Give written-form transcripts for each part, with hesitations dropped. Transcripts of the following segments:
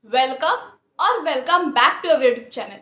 welcome or welcome back to our YouTube channel.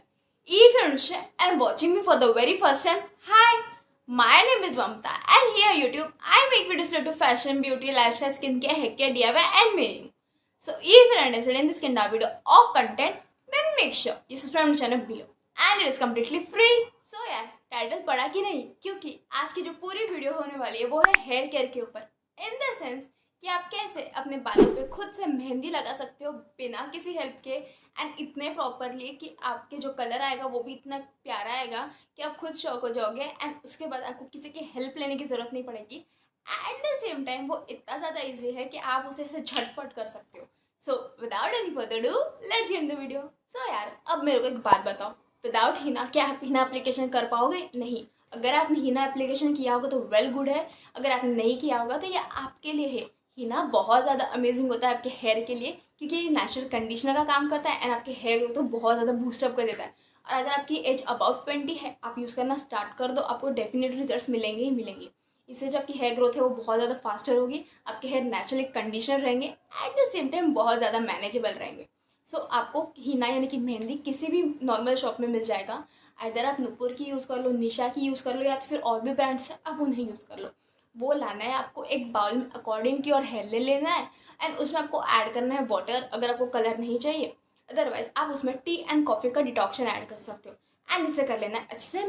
If you're interested and watching me for the very first time, hi, my name is Mamta and here YouTube I make videos related to fashion, beauty, lifestyle, skincare, haircare, DIY and many. So if you're interested in this kind of video or content, then make sure you subscribe to the channel below and it is completely free. So यार title पढ़ा कि नहीं, क्योंकि आज की जो पूरी video होने वाली है वो है हेयर केयर के ऊपर, इन द सेंस कि आप कैसे अपने बालों पे खुद से मेहंदी लगा सकते हो बिना किसी हेल्प के एंड इतने प्रॉपरली कि आपके जो कलर आएगा वो भी इतना प्यारा आएगा कि आप खुद शौक हो जाओगे एंड उसके बाद आपको किसी की हेल्प लेने की ज़रूरत नहीं पड़ेगी। एट द सेम टाइम वो इतना ज़्यादा ईजी है कि आप उसे ऐसे झटपट कर सकते हो। So without any further do let's get the video. So यार अब मेरे को एक बात बताओ, विदाउट हीना क्या आप हीना एप्लीकेशन कर पाओगे? नहीं। अगर आपने हीना एप्लीकेशन किया होगा तो वेल गुड है, अगर आपने नहीं किया होगा तो यह आपके लिए है। हीना बहुत ज़्यादा अमेजिंग होता है आपके हेयर के लिए, क्योंकि ये नेचुरल कंडीशनर का काम करता है एंड आपके हेयर को तो बहुत ज़्यादा बूस्टअप कर देता है। और अगर आपकी एज अबव 20 है, आप यूज़ करना स्टार्ट कर दो, आपको डेफिनेट रिजल्ट्स मिलेंगे ही मिलेंगे। इससे जो आपकी हेयर ग्रोथ है वो बहुत ज़्यादा फास्टर होगी, आपके हेयर नेचुरली कंडीशनर रहेंगे, एट द सेम टाइम बहुत ज़्यादा मैनेजेबल रहेंगे। सो आपको हीना यानी कि मेहंदी किसी भी नॉर्मल शॉप में मिल जाएगा। इधर आप नुपुर की यूज़ कर लो, निशा की यूज़ कर लो, या फिर और भी ब्रांड्स हैं आप उन्हें यूज़ कर लो। वो लाना है आपको एक बाउल में अकॉर्डिंग टू योर हेयर ले लेना है एंड उसमें आपको ऐड करना है वाटर, अगर आपको कलर नहीं चाहिए। अदरवाइज आप उसमें टी एंड कॉफ़ी का डिटॉक्शन ऐड कर सकते हो एंड इसे कर लेना है अच्छे से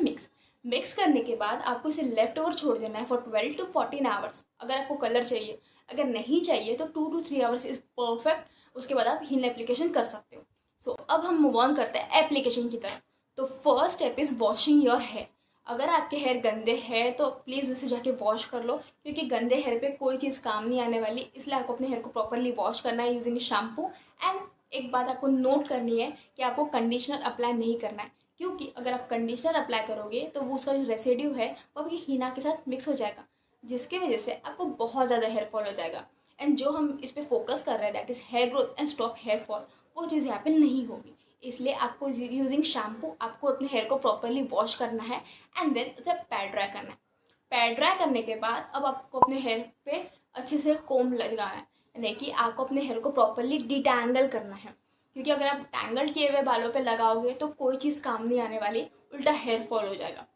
मिक्स करने के बाद आपको इसे लेफ्ट ओवर छोड़ देना है फॉर 12 to 14 आवर्स अगर आपको कलर चाहिए। अगर नहीं चाहिए तो 2 to 3 आवर्स इज परफेक्ट। उसके बाद आप हीना एप्लीकेशन कर सकते हो। सो अब हम मूव ऑन करते हैं एप्लीकेशन की तरफ। तो first step is washing your hair. अगर आपके हेयर गंदे हैं तो प्लीज़ उसे जाके वॉश कर लो, क्योंकि गंदे हेयर पे कोई चीज़ काम नहीं आने वाली। इसलिए आपको अपने हेयर को प्रॉपरली वॉश करना है यूजिंग शैम्पू। एंड एक बात आपको नोट करनी है कि आपको कंडीशनर अप्लाई नहीं करना है, क्योंकि अगर आप कंडीशनर अप्लाई करोगे तो वो उसका जो रेसिड्यू है वो आपकी हीना के साथ मिक्स हो जाएगा, जिसकी वजह से आपको बहुत ज़्यादा हेयर फॉल हो जाएगा। एंड जो हम इस पर फोकस कर रहे हैं that is here growth and stop hair fall, वो चीज़ यहाँ पे नहीं होगी। इसलिए आपको यूजिंग शैम्पू आपको अपने हेयर को प्रॉपरली वॉश करना है एंड देन उसे पैड ड्राई करना है। पैड ड्राई करने के बाद अब आपको अपने हेयर पे अच्छे से कोम लगाना है, यानी कि आपको अपने हेयर को प्रॉपरली डिटैंगल करना है, क्योंकि अगर आप टैंगल किए हुए बालों पे लगाओगे तो कोई चीज़ काम नहीं आने वाली, उल्टा हेयर फॉल हो जाएगा।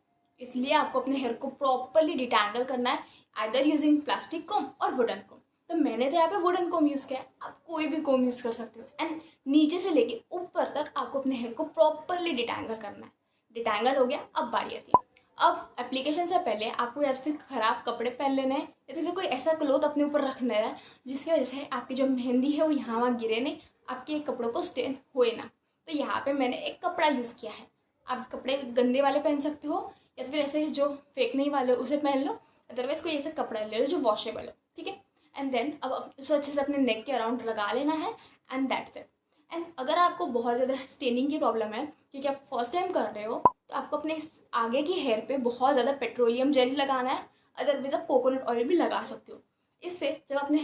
इसलिए आपको अपने हेयर को प्रॉपरली डिटैंगल करना है, आइदर यूजिंग प्लास्टिक कोम और वुडन कोम। तो मैंने तो यहाँ पे वुडन कोम यूज़ किया है, आप कोई भी कोम यूज़ कर सकते हो। एंड नीचे से लेके ऊपर तक आपको अपने हेयर को प्रॉपरली डिटैंगल करना है। डिटैंगल हो गया, अब बारी आती है। अब एप्लीकेशन से पहले आपको या तो फिर ख़राब कपड़े पहन लेने हैं या तो फिर कोई ऐसा क्लोथ अपने ऊपर रख लेना है जिसकी वजह से आपकी जो मेहंदी है वो यहाँ वहाँ गिरे नहीं, आपके कपड़ों को स्टेन होए ना। तो यहाँ पे मैंने एक कपड़ा यूज़ किया है। आप कपड़े गंदे वाले पहन सकते हो या तो फिर ऐसे जो फेंकने वाले उसे पहन लो, अदरवाइज कोई ऐसा कपड़ा ले लो जो वॉशेबल हो, ठीक है। एंड देन अब उसे अच्छे से अपने नेक के अराउंड लगा लेना है एंड दैट्स इट। एंड अगर आपको बहुत ज़्यादा स्टेनिंग की प्रॉब्लम है क्योंकि आप फर्स्ट टाइम कर रहे हो, तो आपको अपने आगे की हेयर पे बहुत ज़्यादा पेट्रोलियम जेल लगाना है, अदरवाइज आप कोकोनट ऑयल भी लगा सकते हो। इससे जब अपने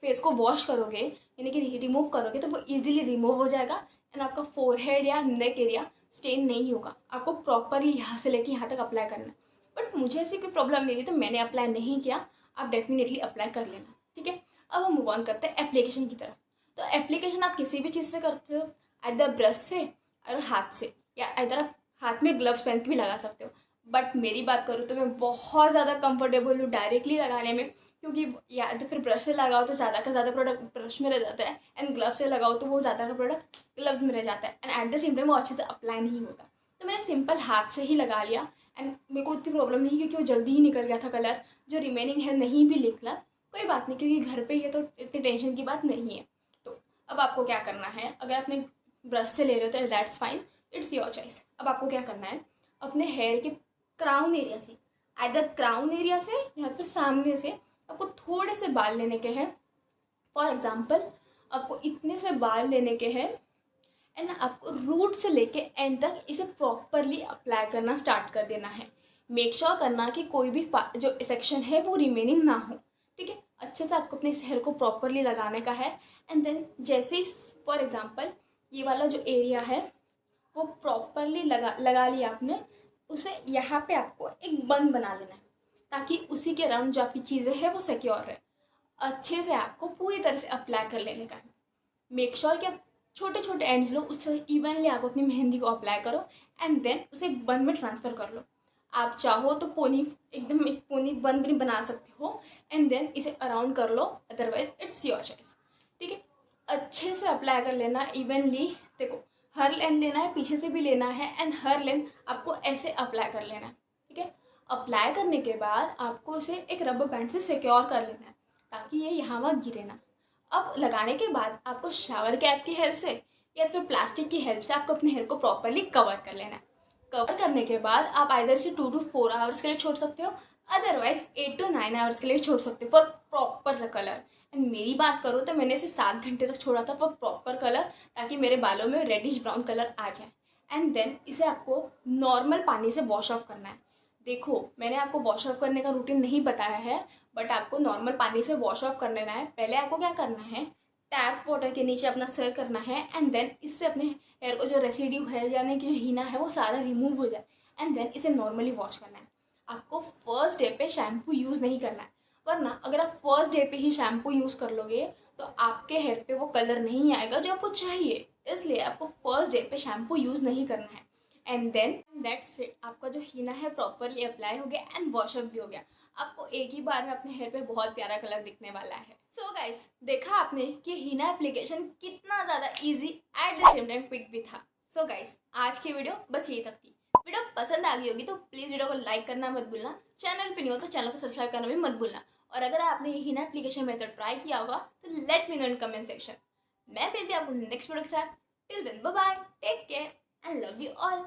फेस को वॉश करोगे यानी कि रिमूव करोगे तो वो ईजिली रिमूव हो जाएगा एंड आपका फोरहेड या नेक एरिया स्टेन नहीं होगा। आपको प्रॉपरली यहाँ से लेके यहाँ तक अप्लाई करना है। बट मुझे ऐसी कोई प्रॉब्लम नहीं हुई तो मैंने अप्लाई नहीं किया, आप डेफिनेटली अप्लाई कर लेना, ठीक है। अब हम मूव ऑन करते हैं एप्लीकेशन की तरफ। तो एप्लीकेशन आप किसी भी चीज़ से करते हो, इधर ब्रश से और हाथ से, या इधर आप हाथ में ग्लव्स पहन के भी लगा सकते हो। बट मेरी बात करूँ तो मैं बहुत ज़्यादा कंफर्टेबल हूँ डायरेक्टली लगाने में, क्योंकि या तो फिर ब्रश से लगाओ तो ज़्यादा का ज़्यादा प्रोडक्ट ब्रश में रह जाता है एंड ग्लव से लगाओ तो वो ज़्यादा का प्रोडक्ट ग्लव्स में रह जाता है and at the same time वो अच्छे से अप्लाई नहीं होता। तो मैंने सिंपल हाथ से ही लगा लिया एंड मेरे को इतनी प्रॉब्लम नहीं, क्योंकि वो जल्दी ही निकल गया था कलर। जो रिमेनिंग है नहीं भी निकला कोई बात नहीं, क्योंकि घर पे ही है तो इतनी टेंशन की बात नहीं है। तो अब आपको क्या करना है, अगर आपने ब्रश से ले रहे हो तो that's fine, it's your choice. अब आपको क्या करना है, अपने हेयर के क्राउन एरिया से, आइदर क्राउन एरिया से या फिर सामने से आपको थोड़े से बाल लेने के हैं। फॉर एग्जाम्पल आपको इतने से बाल लेने के हैं एंड आपको रूट से लेके एंड तक इसे प्रॉपरली अप्लाई करना स्टार्ट कर देना है। मेक श्योर करना कि कोई भी जो सेक्शन है वो रिमेनिंग ना हो, ठीक है। अच्छे से आपको अपने हेयर को प्रॉपरली लगाने का है एंड देन जैसे ही फॉर एग्जांपल ये वाला जो एरिया है वो प्रॉपरली लगा लिया आपने, उसे यहाँ पे आपको एक बन बना लेना है ताकि उसी के अराउंड जो आपकी चीज़ें हैं वो सिक्योर रहे। अच्छे से आपको पूरी तरह से अप्लाई कर लेने का है। मेक श्योर कि आप छोटे छोटे एंड्स लो, उससे इवनली आप अपनी मेहंदी को अप्लाई करो एंड देन उसे एक बन में ट्रांसफ़र कर लो। आप चाहो तो पोनी, एकदम एक पोनी बन भी बना सकते हो एंड देन इसे अराउंड कर लो, अदरवाइज इट्स योर चॉइस। ठीक है, अच्छे से अप्लाई कर लेना इवनली। देखो, हर लेंथ लेना है, पीछे से भी लेना है एंड हर लेंथ आपको ऐसे अप्लाई कर लेना है। ठीक है, अप्लाई करने के बाद आपको इसे एक रबर बैंड से सिक्योर कर लेना है ताकि ये यहाँ वहाँ गिरे ना। अब लगाने के बाद आपको शावर कैप की हेल्प से या फिर प्लास्टिक की हेल्प से आपको अपने हेयर को प्रॉपरली कवर कर लेना है। कवर करने के बाद आप आइदर इसे 2 to 4 आवर्स के लिए छोड़ सकते हो, अदरवाइज 8 to 9 आवर्स के लिए छोड़ सकते हो फॉर प्रॉपर कलर। एंड मेरी बात करो तो मैंने इसे 7 घंटे तक छोड़ा था फॉर प्रॉपर कलर, ताकि मेरे बालों में रेडिश ब्राउन कलर आ जाए। एंड देन इसे आपको नॉर्मल पानी से वॉश ऑफ करना है। देखो, मैंने आपको वॉश ऑफ करने का रूटीन नहीं बताया है, बट आपको नॉर्मल पानी से वॉश ऑफ कर लेना है। पहले आपको क्या करना है, टैप वाटर के नीचे अपना सर करना है एंड देन इससे अपने हेयर को जो रेसिड्यू है यानी कि जो हीना है वो सारा रिमूव हो जाए एंड देन इसे नॉर्मली वॉश करना है। आपको फर्स्ट डे पे शैम्पू यूज़ नहीं करना है, वरना अगर आप फर्स्ट डे पे ही शैम्पू यूज़ कर लोगे तो आपके हेयर पे वो कलर नहीं आएगा जो आपको चाहिए। इसलिए आपको फर्स्ट डे पे शैम्पू यूज़ नहीं करना है एंड देन दैट्स इट। आपका जो हीना है प्रॉपरली अप्लाई हो गया एंड वॉशअप भी हो गया। आपको एक ही बार में अपने हेयर पे बहुत प्यारा कलर दिखने वाला है। सो गाइस, देखा आपने कि हीना एप्लीकेशन कितना ज़्यादा easy at the same time quick भी था। सो गाइस, आज की वीडियो बस ये तक थी। वीडियो पसंद आ गई होगी तो प्लीज़ वीडियो को लाइक करना मत भूलना, चैनल पे नहीं हो तो चैनल को सब्सक्राइब करना भी मत भूलना। और अगर आपने ये हीना एप्लीकेशन मेथड ट्राई किया होगा तो let me know in comment section. मैं मिलती हूँ आपको नेक्स्ट वीडियो के साथ। Till then bye bye, take care and love you all.